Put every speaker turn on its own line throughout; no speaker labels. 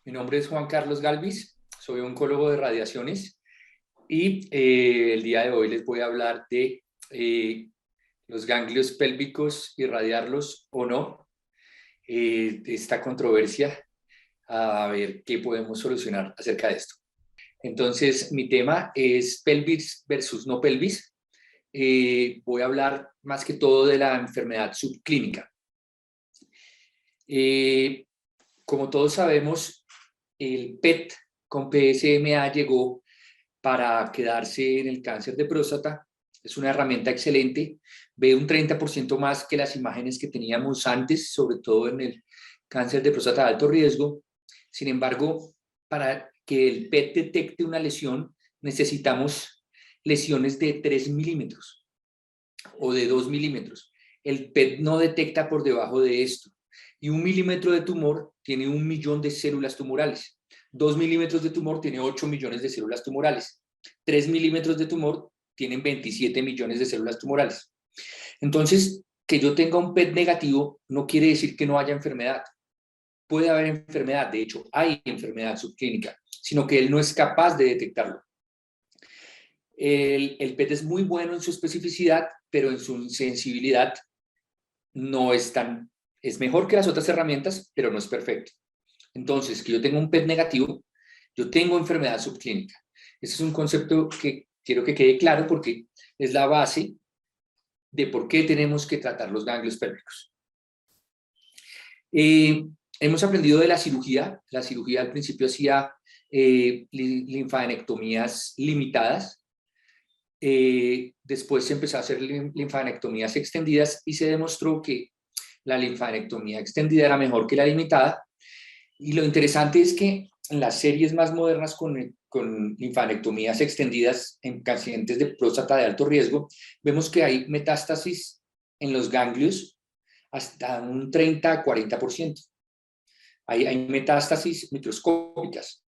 Mi nombre es Juan Carlos Galvis, soy oncólogo de radiaciones y el día de hoy les voy a hablar de los ganglios pélvicos, irradiarlos o no, de esta controversia, a ver qué podemos solucionar acerca de esto. Entonces, mi tema es pelvis versus no pelvis. Voy a hablar más que todo de la enfermedad subclínica. Como todos sabemos, el PET con PSMA llegó para quedarse en el cáncer de próstata. Es una herramienta excelente. Ve un 30% más que las imágenes que teníamos antes, sobre todo en el cáncer de próstata de alto riesgo. Sin embargo, para que el PET detecte una lesión, necesitamos lesiones de 3 milímetros o de 2 milímetros. El PET no detecta por debajo de esto. Y 1 milímetro de tumor tiene 1 millón de células tumorales. 2 milímetros de tumor tiene 8 millones de células tumorales. 3 milímetros de tumor tienen 27 millones de células tumorales. Entonces, que yo tenga un PET negativo no quiere decir que no haya enfermedad. Puede haber enfermedad, de hecho, hay enfermedad subclínica, sino que él no es capaz de detectarlo. El PET es muy bueno en su especificidad, pero en su sensibilidad no es tan, es mejor que las otras herramientas, pero no es perfecto. Entonces, que yo tenga un PET negativo, yo tengo enfermedad subclínica. Ese es un concepto que quiero que quede claro porque es la base de por qué tenemos que tratar los ganglios pélvicos. Hemos aprendido de la cirugía. La cirugía al principio hacía linfadenectomías limitadas. Después se empezó a hacer linfadenectomías extendidas y se demostró que la linfadenectomía extendida era mejor que la limitada. Y lo interesante es que en las series más modernas con linfadenectomías extendidas en pacientes de próstata de alto riesgo, vemos que hay metástasis en los ganglios hasta un 30-40%. Hay metástasis microscópicas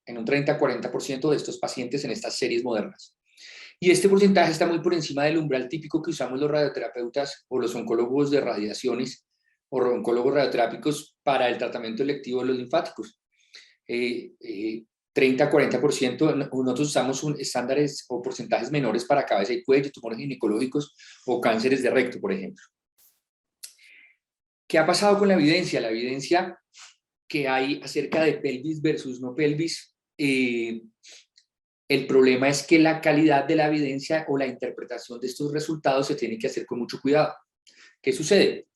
en un 30-40% de estos pacientes en estas series modernas. Y este porcentaje está muy por encima del umbral típico que usamos los radioterapeutas o los oncólogos de radiaciones o oncólogos radioterápicos para el tratamiento electivo de los linfáticos. 30-40%, nosotros usamos estándares o porcentajes menores para cabeza y cuello, tumores ginecológicos o cánceres de recto, por ejemplo. ¿Qué ha pasado con la evidencia? La evidencia que hay acerca de pelvis versus no pelvis, el problema es que la calidad de la evidencia o la interpretación de estos resultados se tiene que hacer con mucho cuidado. ¿Qué sucede?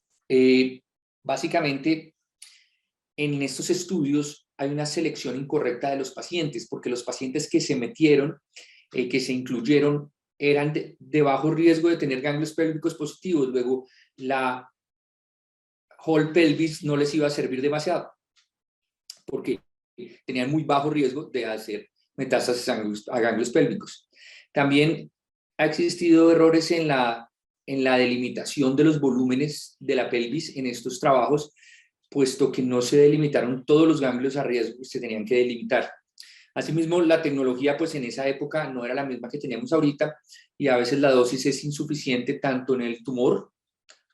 Básicamente, en estos estudios hay una selección incorrecta de los pacientes, porque los pacientes que se metieron, que se incluyeron, eran de bajo riesgo de tener ganglios pélvicos positivos. Luego, la whole pelvis no les iba a servir demasiado, porque tenían muy bajo riesgo de hacer metástasis a ganglios pélvicos. También ha existido errores en la delimitación de los volúmenes de la pelvis en estos trabajos, puesto que no se delimitaron todos los ganglios a riesgo que se tenían que delimitar. Asimismo, la tecnología pues en esa época no era la misma que tenemos ahorita y a veces la dosis es insuficiente tanto en el tumor,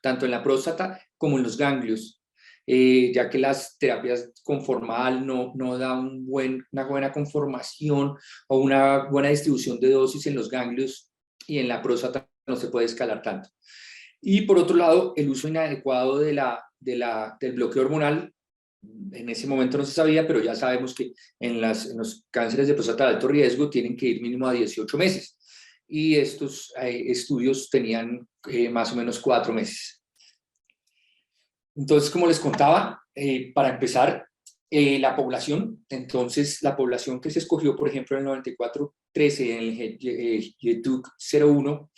tanto en la próstata como en los ganglios. Ya que las terapias con formal no da una buena conformación o una buena distribución de dosis en los ganglios y en la próstata no se puede escalar tanto. Y por otro lado, el uso inadecuado del bloqueo hormonal, en ese momento no se sabía, pero ya sabemos que en los cánceres de próstata de alto riesgo tienen que ir mínimo a 18 meses. Y estos estudios tenían más o menos 4 meses. Entonces, como les contaba, para empezar, la población, entonces la población que se escogió, por ejemplo, en el 94-13, en el GETUC 01,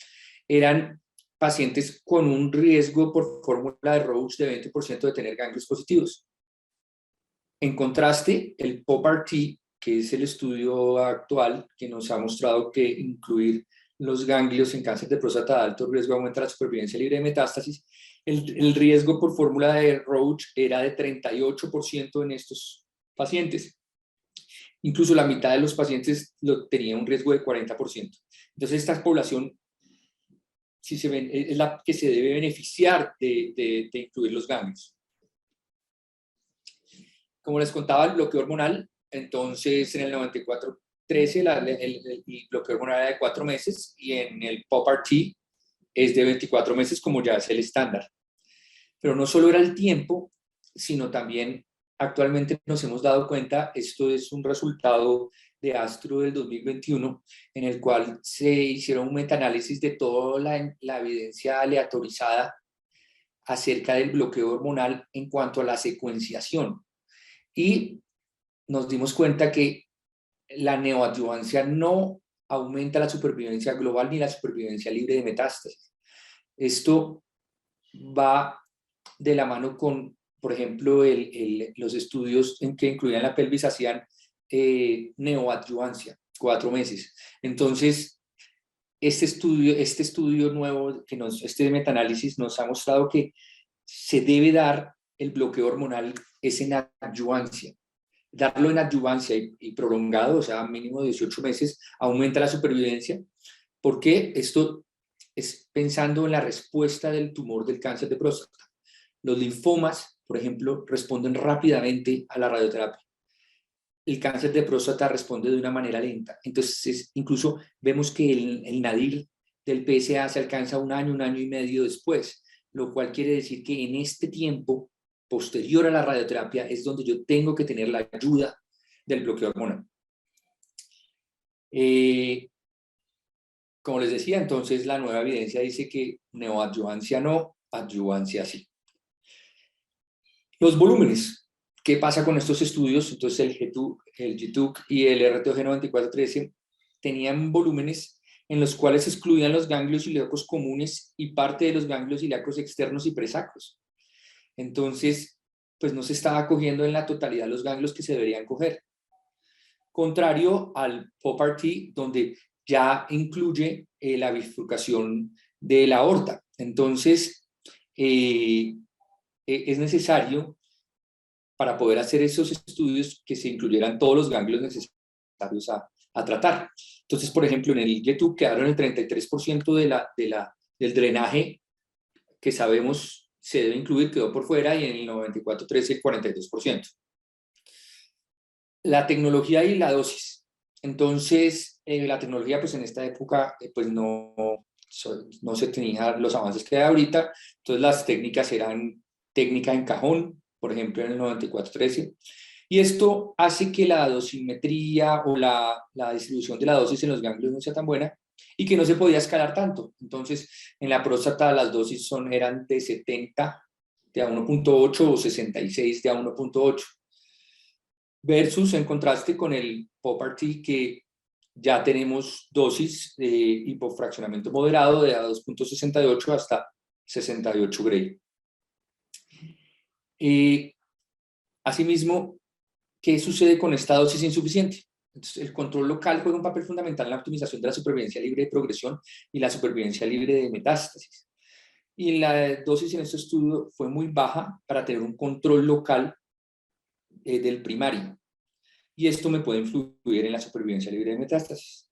eran pacientes con un riesgo por fórmula de Roche de 20% de tener ganglios positivos. En contraste, el POP-RT, que es el estudio actual que nos ha mostrado que incluir los ganglios en cáncer de próstata de alto riesgo aumenta la supervivencia libre de metástasis, el riesgo por fórmula de Roche era de 38% en estos pacientes. Incluso la mitad de los pacientes tenía un riesgo de 40%. Entonces, esta población, si se ven, es la que se debe beneficiar de incluir los ganglios. como les contaba, el bloqueo hormonal, entonces en el 9413 el bloqueo hormonal era de 4 meses y en el POP-RT es de 24 meses como ya es el estándar. Pero no solo era el tiempo, sino también actualmente nos hemos dado cuenta, esto es un resultado de Astro del 2021, en el cual se hicieron un metaanálisis de toda la evidencia aleatorizada acerca del bloqueo hormonal en cuanto a la secuenciación. Y nos dimos cuenta que la neoadyuvancia no aumenta la supervivencia global ni la supervivencia libre de metástasis. Esto va de la mano con, por ejemplo, los estudios en que incluían la pelvis hacían neoadyuvancia, 4 meses. Entonces, este estudio nuevo, este metaanálisis nos ha mostrado que se debe dar el bloqueo hormonal es en adyuvancia. Darlo en adyuvancia y prolongado, o sea, mínimo 18 meses, aumenta la supervivencia, porque esto es pensando en la respuesta del tumor del cáncer de próstata. Los linfomas, por ejemplo, responden rápidamente a la radioterapia. El cáncer de próstata responde de una manera lenta. Entonces, incluso vemos que el nadir del PSA se alcanza un año y medio después, lo cual quiere decir que en este tiempo posterior a la radioterapia es donde yo tengo que tener la ayuda del bloqueo hormonal. Como les decía, entonces la nueva evidencia dice que neoadyuvancia no, adyuvancia sí. Los volúmenes. ¿Qué pasa con estos estudios? Entonces el GTUC y el RTOG9413 tenían volúmenes en los cuales se excluían los ganglios ilíacos comunes y parte de los ganglios ilíacos externos y presacros. Entonces, pues no se estaba cogiendo en la totalidad los ganglios que se deberían coger. Contrario al POP-RT, donde ya incluye la bifurcación de la aorta. Entonces, es necesario para poder hacer esos estudios que se incluyeran todos los ganglios necesarios a tratar. Entonces, por ejemplo, en el GETUB quedaron el 33% del drenaje que sabemos se debe incluir, quedó por fuera, y en el 9413 el 42%. La tecnología y la dosis. Entonces, la tecnología, pues en esta época, pues no se tenían los avances que hay ahorita, entonces las técnicas eran técnica en cajón, por ejemplo en el 9413, y esto hace que la dosimetría o la distribución de la dosis en los ganglios no sea tan buena y que no se podía escalar tanto. Entonces, en la próstata las dosis eran de 70 de a 1.8 o 66 de a 1.8, versus en contraste con el POP-RT, que ya tenemos dosis de hipofraccionamiento moderado de a 2.68 hasta 68 Gray. Asimismo, ¿qué sucede con esta dosis insuficiente? Entonces, el control local juega un papel fundamental en la optimización de la supervivencia libre de progresión y la supervivencia libre de metástasis. Y la dosis en este estudio fue muy baja para tener un control local del primario. Y esto me puede influir en la supervivencia libre de metástasis.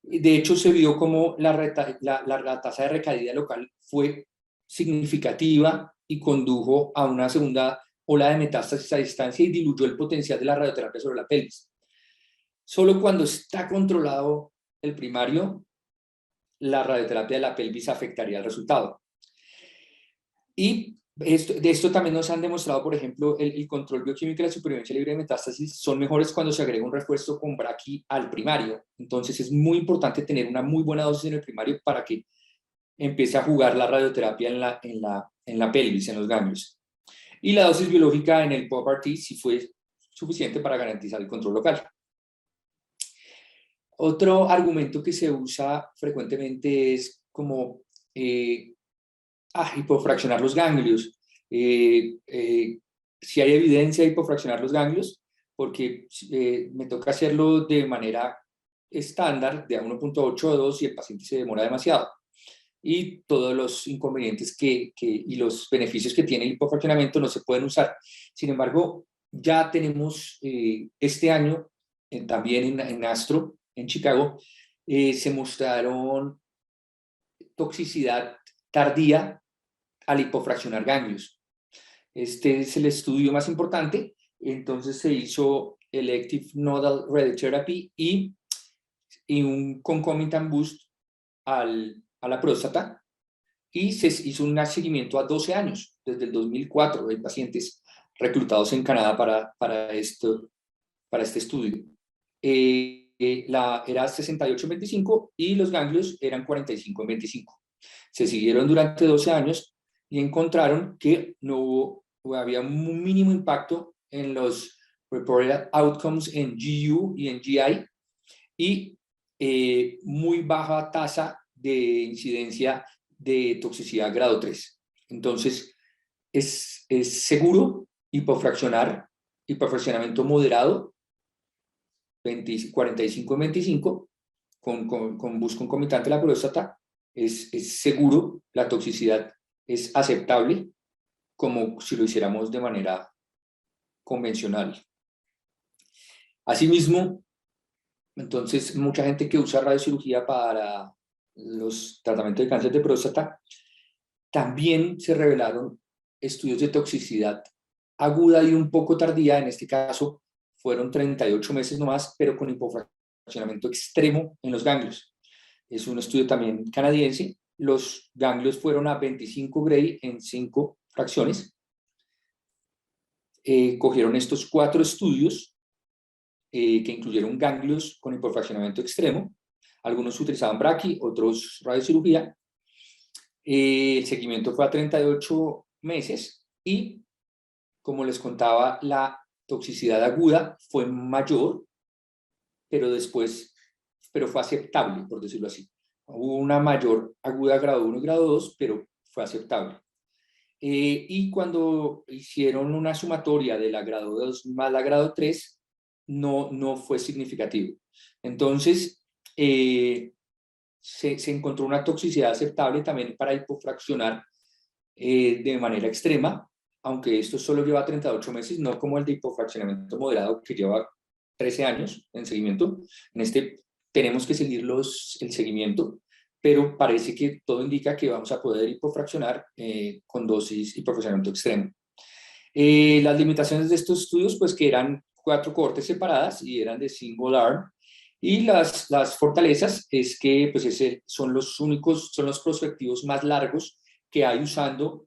De hecho, se vio como la tasa de recaída local fue significativa y condujo a una segunda ola de metástasis a distancia y diluyó el potencial de la radioterapia sobre la pelvis. Solo cuando está controlado el primario, la radioterapia de la pelvis afectaría el resultado. Y de esto también nos han demostrado, por ejemplo, el control bioquímico y la supervivencia libre de metástasis son mejores cuando se agrega un refuerzo con braqui al primario. Entonces es muy importante tener una muy buena dosis en el primario para que empiece a jugar la radioterapia en la pelvis, en los ganglios. Y la dosis biológica en el POP-RT sí fue suficiente para garantizar el control local. Otro argumento que se usa frecuentemente es como hipofraccionar los ganglios. Si hay evidencia de hipofraccionar los ganglios, porque me toca hacerlo de manera estándar, de a 1.8 o 2, y el paciente se demora demasiado. Y todos los inconvenientes y los beneficios que tiene el hipofraccionamiento no se pueden usar. Sin embargo, ya tenemos este año, también en Astro, en Chicago, se mostraron toxicidad tardía al hipofraccionar ganglios. Este es el estudio más importante entonces se hizo Elective Nodal Radiotherapy y un concomitant boost a la próstata, y se hizo un seguimiento a 12 años, desde el 2004, hay pacientes reclutados en Canadá para este estudio. Era 68-25 y los ganglios eran 45-25. Se siguieron durante 12 años y encontraron que no había un mínimo impacto en los reported outcomes en GU y en GI, y muy baja tasa de incidencia de toxicidad grado 3. Entonces, es seguro hiperfraccionamiento moderado, 45-25, con bus concomitante a la próstata, es seguro, la toxicidad es aceptable, como si lo hiciéramos de manera convencional. Asimismo, entonces, mucha gente que usa radiocirugía para los tratamientos de cáncer de próstata, también se revelaron estudios de toxicidad aguda y un poco tardía. En este caso fueron 38 meses nomás, pero con hipofraccionamiento extremo en los ganglios. Es un estudio también canadiense. Los ganglios fueron a 25 Gray en 5 fracciones. Cogieron estos 4 estudios que incluyeron ganglios con hiperfraccionamiento extremo. Algunos utilizaban braqui, otros radiocirugía. El seguimiento fue a 38 meses y, como les contaba, la toxicidad aguda fue mayor, pero fue aceptable, por decirlo así. Hubo una mayor aguda grado 1 y grado 2, pero fue aceptable. Y cuando hicieron una sumatoria de la grado 2 más la grado 3, no fue significativo. Entonces, se encontró una toxicidad aceptable también para hipofraccionar de manera extrema, aunque esto solo lleva 38 meses, no como el de hipofraccionamiento moderado que lleva 13 años en seguimiento. En este tenemos que seguir el seguimiento, pero parece que todo indica que vamos a poder hipofraccionar con dosis hipofraccionamiento extremo. Las limitaciones de estos estudios, pues que eran 4 cohortes separadas y eran de single arm, y las fortalezas es que pues son los prospectivos más largos que hay usando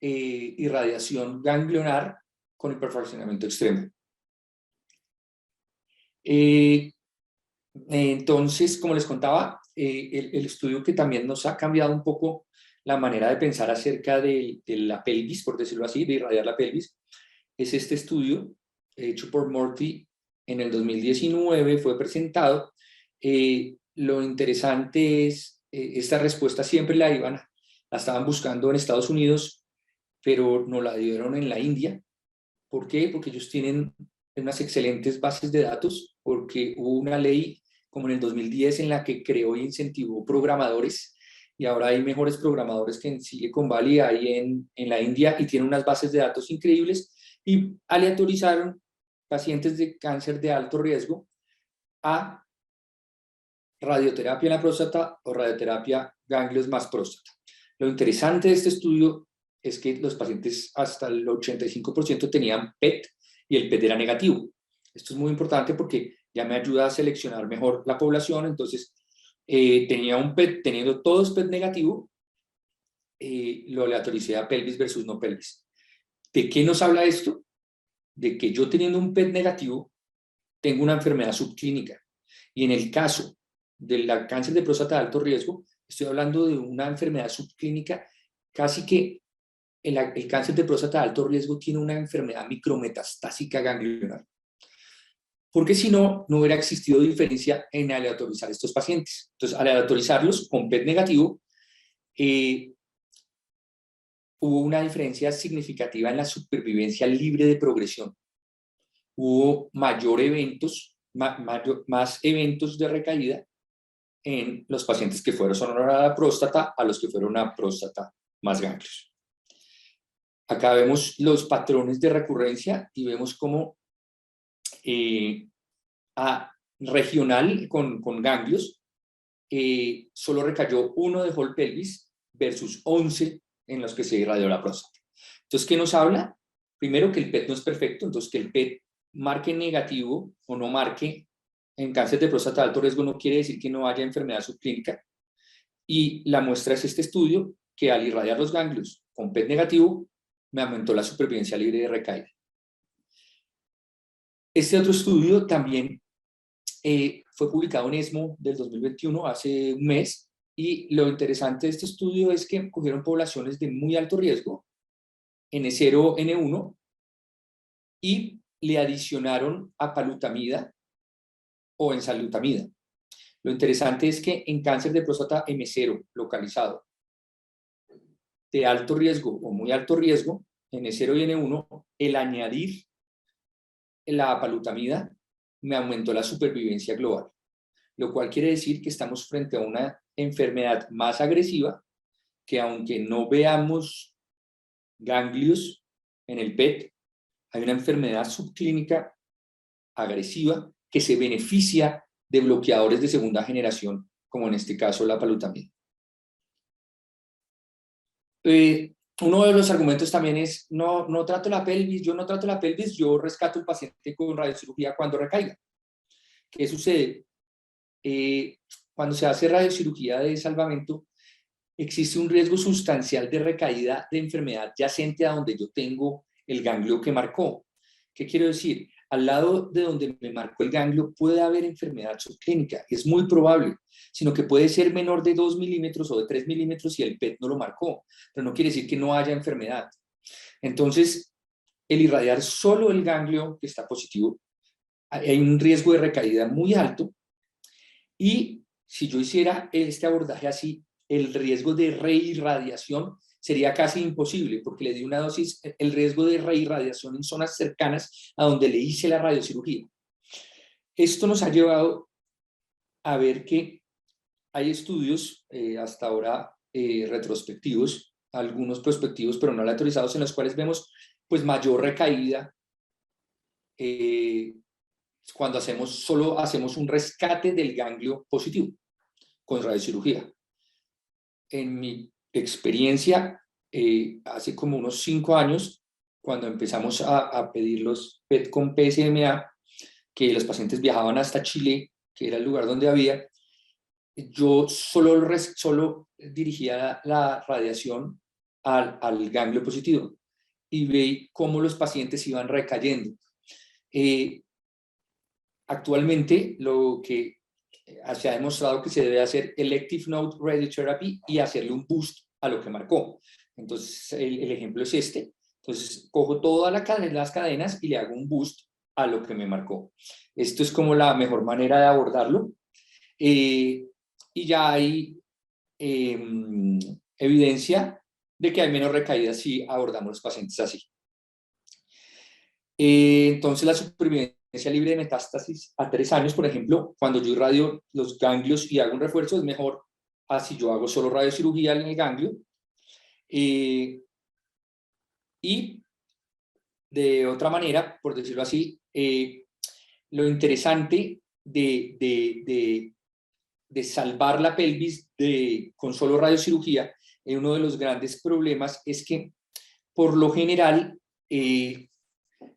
irradiación ganglionar con hiperfraccionamiento extremo. Entonces, como les contaba, el estudio que también nos ha cambiado un poco la manera de pensar acerca de la pelvis, por decirlo así, de irradiar la pelvis, es este estudio hecho por Morty en el 2019, fue presentado. Lo interesante es, esta respuesta siempre la estaban buscando en Estados Unidos, pero no la dieron en la India. ¿Por qué? Porque ellos tienen unas excelentes bases de datos, porque hubo una ley como en el 2010 en la que creó e incentivó programadores, y ahora hay mejores programadores que en Silicon Valley, hay en la India, y tienen unas bases de datos increíbles, y aleatorizaron pacientes de cáncer de alto riesgo a radioterapia en la próstata o radioterapia ganglios más próstata. Lo interesante de este estudio es que los pacientes hasta el 85% tenían PET y el PET era negativo. Esto es muy importante porque ya me ayuda a seleccionar mejor la población. Entonces, tenía un PET, teniendo todos PET negativo, lo aleatoricé a pelvis versus no pelvis. ¿De qué nos habla esto? De que yo teniendo un PET negativo, tengo una enfermedad subclínica. Y en el caso del cáncer de próstata de alto riesgo, estoy hablando de una enfermedad subclínica, casi que el cáncer de próstata de alto riesgo tiene una enfermedad micrometastásica ganglionar. Porque si no, no hubiera existido diferencia en aleatorizar estos pacientes. Entonces, al aleatorizarlos con PET negativo, hubo una diferencia significativa en la supervivencia libre de progresión. Hubo más eventos de recaída en los pacientes que fueron solo a la próstata a los que fueron a próstata más ganglios. Acá vemos los patrones de recurrencia y vemos cómo regional con ganglios solo recayó 1 de whole pelvis versus 11 en los que se irradió la próstata. Entonces, ¿qué nos habla? Primero, que el PET no es perfecto, entonces que el PET marque negativo o no marque en cáncer de próstata de alto riesgo no quiere decir que no haya enfermedad subclínica. Y la muestra es este estudio, que al irradiar los ganglios con PET negativo, me aumentó la supervivencia libre de recaída. Este otro estudio también fue publicado en ESMO del 2021, hace un mes, y lo interesante de este estudio es que cogieron poblaciones de muy alto riesgo, N0, N1, y le adicionaron apalutamida o enzalutamida. Lo interesante es que en cáncer de próstata M0 localizado de alto riesgo o muy alto riesgo, N0 y N1, el añadir la apalutamida me aumentó la supervivencia global, lo cual quiere decir que estamos frente a una enfermedad más agresiva que, aunque no veamos ganglios en el PET, hay una enfermedad subclínica agresiva que se beneficia de bloqueadores de segunda generación, como en este caso la apalutamida. Uno de los argumentos también es, no trato la pelvis, yo rescato al paciente con radiocirugía cuando recaiga. ¿Qué sucede? Cuando se hace radiocirugía de salvamento, existe un riesgo sustancial de recaída de enfermedad yacente a donde yo tengo el ganglio que marcó. ¿Qué quiero decir? Al lado de donde me marcó el ganglio puede haber enfermedad subclínica, es muy probable, sino que puede ser menor de 2 milímetros o de 3 milímetros si el PET no lo marcó, pero no quiere decir que no haya enfermedad. Entonces, el irradiar solo el ganglio que está positivo, hay un riesgo de recaída muy alto, y si yo hiciera este abordaje así, el riesgo de reirradiación sería casi imposible, porque le di una dosis, el riesgo de reirradiación en zonas cercanas a donde le hice la radiocirugía. Esto nos ha llevado a ver que hay estudios hasta ahora retrospectivos, algunos prospectivos, pero no aleatorizados, en los cuales vemos pues mayor recaída cuando solo hacemos un rescate del ganglio positivo con radiocirugía. En mi experiencia, hace como unos 5 años, cuando empezamos a pedir los PET con PSMA, que los pacientes viajaban hasta Chile, que era el lugar donde había, yo solo dirigía la radiación al ganglio positivo y veí cómo los pacientes iban recayendo. Actualmente, lo que se ha demostrado que se debe hacer elective node radiotherapy y hacerle un boost a lo que marcó. Entonces, el ejemplo es este. Entonces, cojo todas las cadenas y le hago un boost a lo que me marcó. Esto es como la mejor manera de abordarlo. Y ya hay evidencia de que hay menos recaídas si abordamos los pacientes así. Entonces, la supervivencia libre de metástasis a 3 años, por ejemplo, cuando yo irradio los ganglios y hago un refuerzo, es mejor así yo hago solo radiocirugía en el ganglio. Y de otra manera, por decirlo así, lo interesante de salvar la pelvis con solo radiocirugía, uno de los grandes problemas es que, por lo general,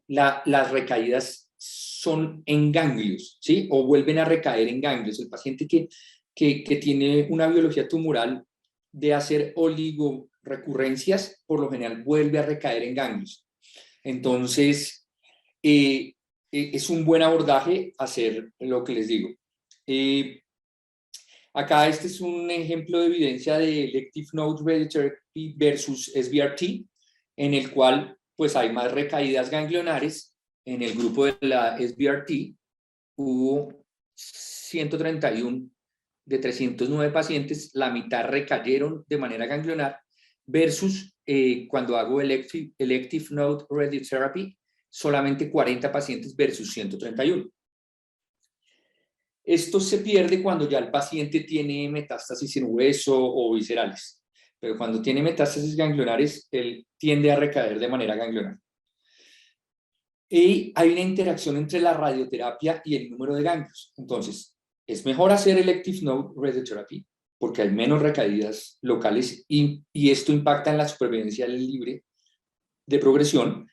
las recaídas son en ganglios, ¿sí? O vuelven a recaer en ganglios. El paciente que tiene una biología tumoral de hacer oligorrecurrencias, por lo general vuelve a recaer en ganglios. Entonces, es un buen abordaje hacer lo que les digo. Acá este es un ejemplo de evidencia de Elective Node Radiotherapy versus SBRT, en el cual pues hay más recaídas ganglionares. En el grupo de la SBRT hubo 131 de 309 pacientes, la mitad recayeron de manera ganglionar, versus cuando hago Elective Node Radiotherapy, solamente 40 pacientes versus 131. Esto se pierde cuando ya el paciente tiene metástasis en hueso o viscerales, pero cuando tiene metástasis ganglionares, él tiende a recaer de manera ganglionar. Y hay una interacción entre la radioterapia y el número de ganglios. Entonces, es mejor hacer Elective Node Radiotherapy porque hay menos recaídas locales y esto impacta en la supervivencia libre de progresión,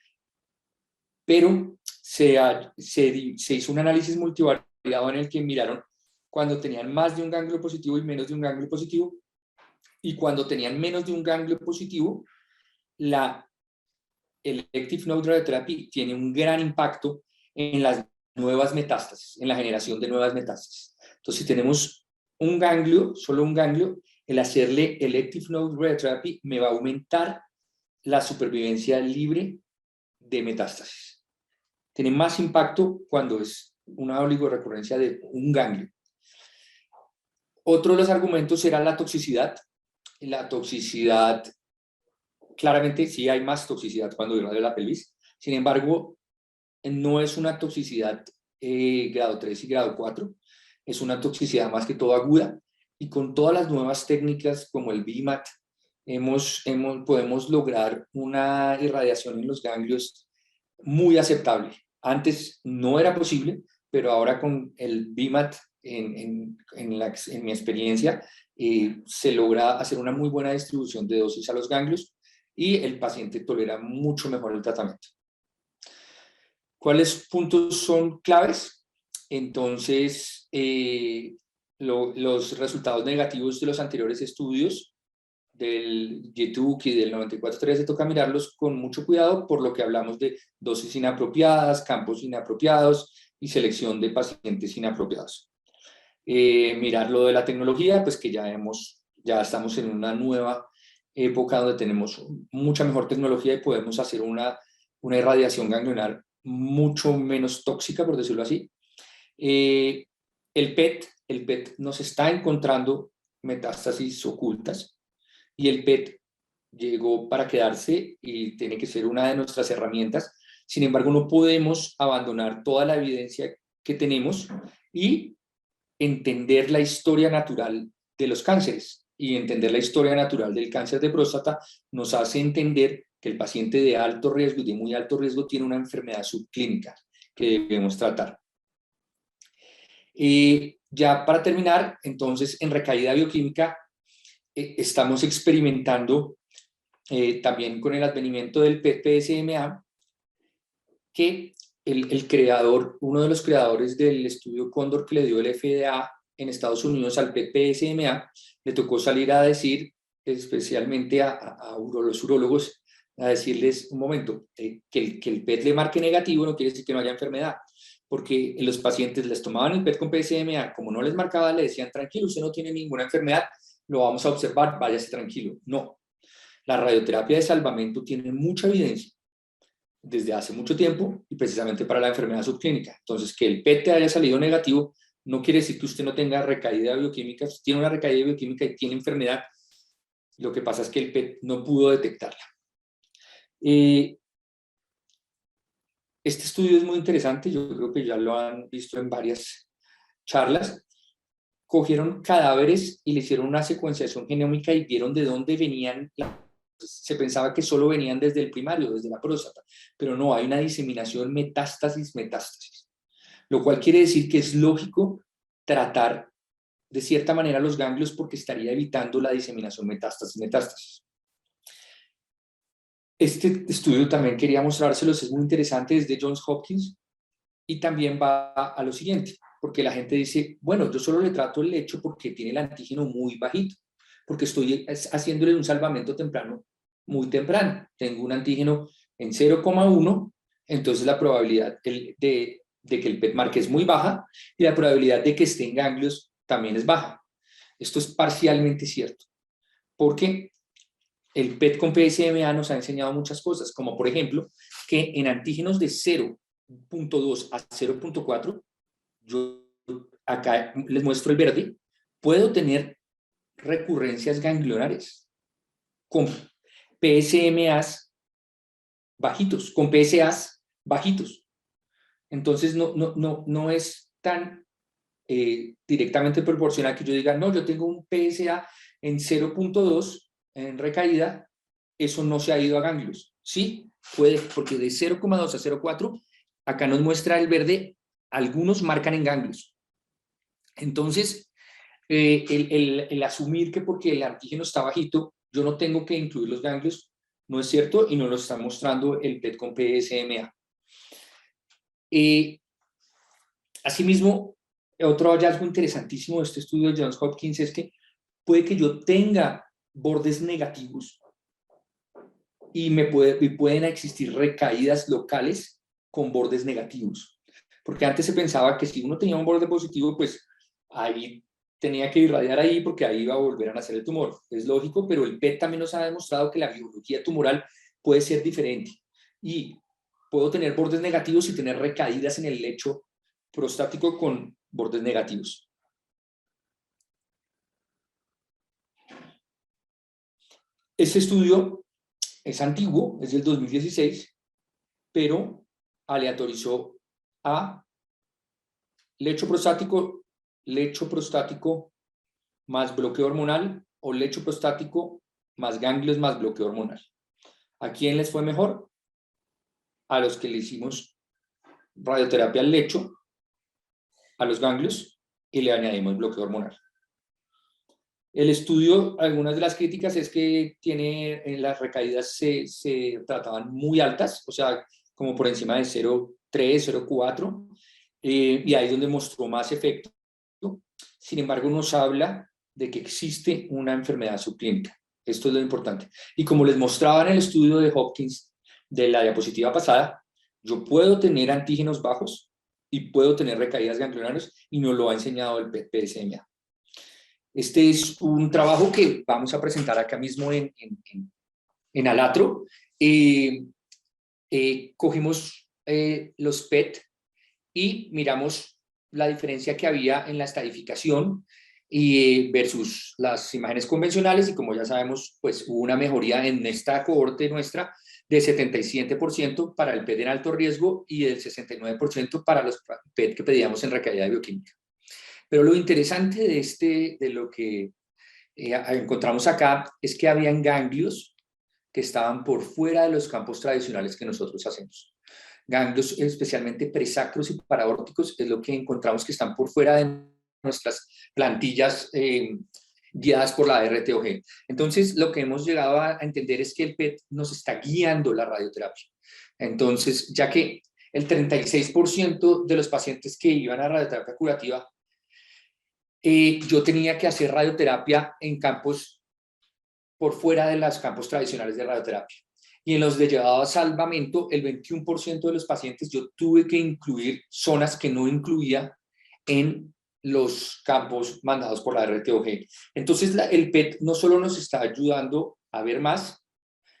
pero se hizo un análisis multivariado en el que miraron cuando tenían más de un ganglio positivo y menos de un ganglio positivo, y cuando tenían menos de un ganglio positivo, la Elective Node Radiotherapy tiene un gran impacto en las nuevas metástasis, en la generación de nuevas metástasis. Entonces, si tenemos un ganglio, solo un ganglio, el hacerle Elective Node Radiotherapy me va a aumentar la supervivencia libre de metástasis. Tiene más impacto cuando es una oligorrecurrencia de un ganglio. Otro de los argumentos era la toxicidad. La toxicidad, claramente sí hay más toxicidad cuando irradia la pelvis. Sin embargo, no es una toxicidad grado 3 y grado 4. Es una toxicidad más que todo aguda. Y con todas las nuevas técnicas como el BMAT, podemos lograr una irradiación en los ganglios muy aceptable. Antes no era posible, pero ahora con el BMAT, en mi experiencia, se logra hacer una muy buena distribución de dosis a los ganglios y el paciente tolera mucho mejor el tratamiento. ¿Cuáles puntos son claves? Entonces, los resultados negativos de los anteriores estudios del YETUC y del 9413 toca mirarlos con mucho cuidado, por lo que hablamos de dosis inapropiadas, campos inapropiados y selección de pacientes inapropiados. Mirar lo de la tecnología, pues que ya estamos en una nueva época donde tenemos mucha mejor tecnología y podemos hacer una irradiación ganglionar mucho menos tóxica, por decirlo así. El PET nos está encontrando metástasis ocultas, y el PET llegó para quedarse y tiene que ser una de nuestras herramientas. Sin embargo, no podemos abandonar toda la evidencia que tenemos y entender la historia natural de los cánceres. Y entender la historia natural del cáncer de próstata nos hace entender que el paciente de alto riesgo y de muy alto riesgo tiene una enfermedad subclínica que debemos tratar. Ya para terminar, entonces, en recaída bioquímica, estamos experimentando también con el advenimiento del PET-PSMA, que uno de los creadores del estudio Cóndor que le dio el FDA en Estados Unidos al PET-PSMA, le tocó salir a decir, especialmente a los urólogos, a decirles, un momento, que el PET le marque negativo no quiere decir que no haya enfermedad, porque los pacientes les tomaban el PET con PSMA, como no les marcaba, le decían, tranquilo, usted no tiene ninguna enfermedad, lo vamos a observar, váyase tranquilo. No, la radioterapia de salvamento tiene mucha evidencia desde hace mucho tiempo y precisamente para la enfermedad subclínica. Entonces, que el PET haya salido negativo no quiere decir que usted no tenga recaída bioquímica. Usted tiene una recaída bioquímica y tiene enfermedad. Lo que pasa es que el PET no pudo detectarla. Este estudio es muy interesante, yo creo que ya lo han visto en varias charlas. Cogieron cadáveres y le hicieron una secuenciación genómica y vieron de dónde venían. Se pensaba que solo venían desde el primario, desde la próstata, pero no, hay una diseminación metástasis, lo cual quiere decir que es lógico tratar de cierta manera los ganglios porque estaría evitando la diseminación metástasis. Este estudio también quería mostrárselos, es muy interesante, es de Johns Hopkins y también va a lo siguiente, porque la gente dice, bueno, yo solo le trato el lecho porque tiene el antígeno muy bajito, porque estoy haciéndole un salvamento temprano muy temprano. Tengo un antígeno en 0,1, entonces la probabilidad de que el PET marque es muy baja y la probabilidad de que esté en ganglios también es baja. Esto es parcialmente cierto, porque el PET con PSMA nos ha enseñado muchas cosas, como por ejemplo, que en antígenos de 0.2 a 0.4, yo acá les muestro el verde, puedo tener recurrencias ganglionares con PSMAs bajitos, con PSAs bajitos. Entonces no es tan directamente proporcional que yo diga, no, yo tengo un PSA en 0.2 en recaída, eso no se ha ido a ganglios. Sí, puede, porque de 0,2 a 0,4, acá nos muestra el verde, algunos marcan en ganglios. Entonces, el asumir que porque el antígeno está bajito, yo no tengo que incluir los ganglios, no es cierto y no lo está mostrando el PET con PSMA. Asimismo, otro hallazgo interesantísimo de este estudio de Johns Hopkins es que puede que yo tenga bordes negativos y pueden existir recaídas locales con bordes negativos. Porque antes se pensaba que si uno tenía un borde positivo, pues ahí tenía que irradiar ahí porque ahí iba a volver a nacer el tumor. Es lógico, pero el PET también nos ha demostrado que la biología tumoral puede ser diferente. Y puedo tener bordes negativos y tener recaídas en el lecho prostático con bordes negativos. Este estudio es antiguo, es del 2016, pero aleatorizó a lecho prostático más bloqueo hormonal o lecho prostático más ganglios más bloqueo hormonal. ¿A quién les fue mejor? A los que le hicimos radioterapia al lecho, a los ganglios, y le añadimos bloqueo hormonal. El estudio, algunas de las críticas es que en las recaídas se trataban muy altas, o sea, como por encima de 0,3, 0,4, y ahí es donde mostró más efecto. Sin embargo, nos habla de que existe una enfermedad subclínica. Esto es lo importante. Y como les mostraba en el estudio de Hopkins de la diapositiva pasada, yo puedo tener antígenos bajos y puedo tener recaídas ganglionares, y nos lo ha enseñado el PET-PSMA. Este es un trabajo que vamos a presentar acá mismo en Alatro. Cogimos los PET y miramos la diferencia que había en la estadificación versus las imágenes convencionales, y como ya sabemos, pues hubo una mejoría en esta cohorte nuestra de 77% para el PET en alto riesgo y del 69% para los PET que pedíamos en recaída bioquímica. Pero lo interesante de lo que encontramos acá es que habían ganglios que estaban por fuera de los campos tradicionales que nosotros hacemos. Ganglios especialmente presacros y paraórticos es lo que encontramos que están por fuera de nuestras plantillas guiadas por la RTOG. Entonces, lo que hemos llegado a entender es que el PET nos está guiando la radioterapia. Entonces, ya que el 36% de los pacientes que iban a radioterapia curativa, yo tenía que hacer radioterapia en campos por fuera de los campos tradicionales de radioterapia. Y en los de llevado a salvamento, el 21% de los pacientes yo tuve que incluir zonas que no incluía en los campos mandados por la RTOG. Entonces, el PET no solo nos está ayudando a ver más,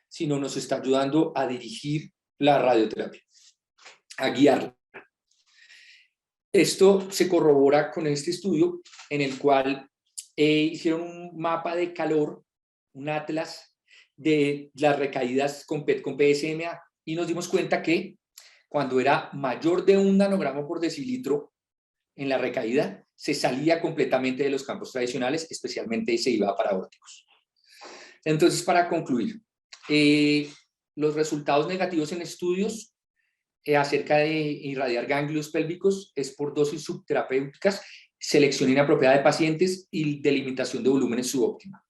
sino nos está ayudando a dirigir la radioterapia, a guiarla. Esto se corrobora con este estudio en el cual hicieron un mapa de calor, un atlas de las recaídas con PET con PSMA, y nos dimos cuenta que cuando era mayor de 1 nanogramo por decilitro en la recaída, se salía completamente de los campos tradicionales, especialmente se iba a paraórticos. Entonces, para concluir, los resultados negativos en estudios acerca de irradiar ganglios pélvicos es por dosis subterapéuticas, selección inapropiada de pacientes y delimitación de volúmenes subóptima.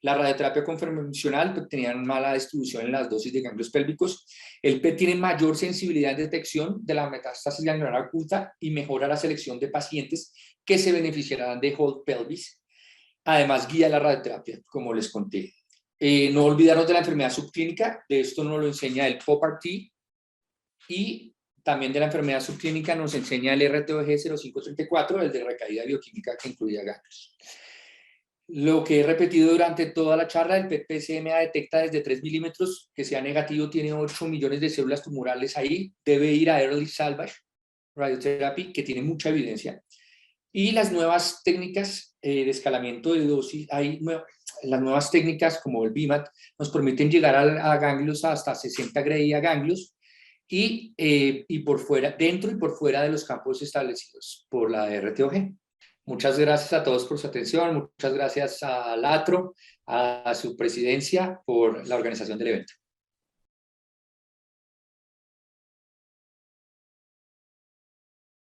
La radioterapia convencional tenía mala distribución en las dosis de ganglios pélvicos. El PET tiene mayor sensibilidad en detección de la metástasis ganglionar oculta y mejora la selección de pacientes que se beneficiarán de Whole pelvis. Además, guía la radioterapia, como les conté. No olvidarnos de la enfermedad subclínica, de esto nos lo enseña el POPRT, y también de la enfermedad subclínica nos enseña el RTOG 0534, el de recaída bioquímica que incluía ganglios. Lo que he repetido durante toda la charla, el PET-PSMA detecta desde 3 milímetros, que sea negativo, tiene 8 millones de células tumorales ahí, debe ir a Early Salvage Radiotherapy, que tiene mucha evidencia. Y las nuevas técnicas de escalamiento de dosis, las nuevas técnicas como el BIMAT nos permiten llegar a ganglios hasta 60 Gray a ganglios, y por fuera, dentro y por fuera de los campos establecidos por la RTOG. Muchas gracias a todos por su atención, muchas gracias a Alatro, a su presidencia por la organización del evento.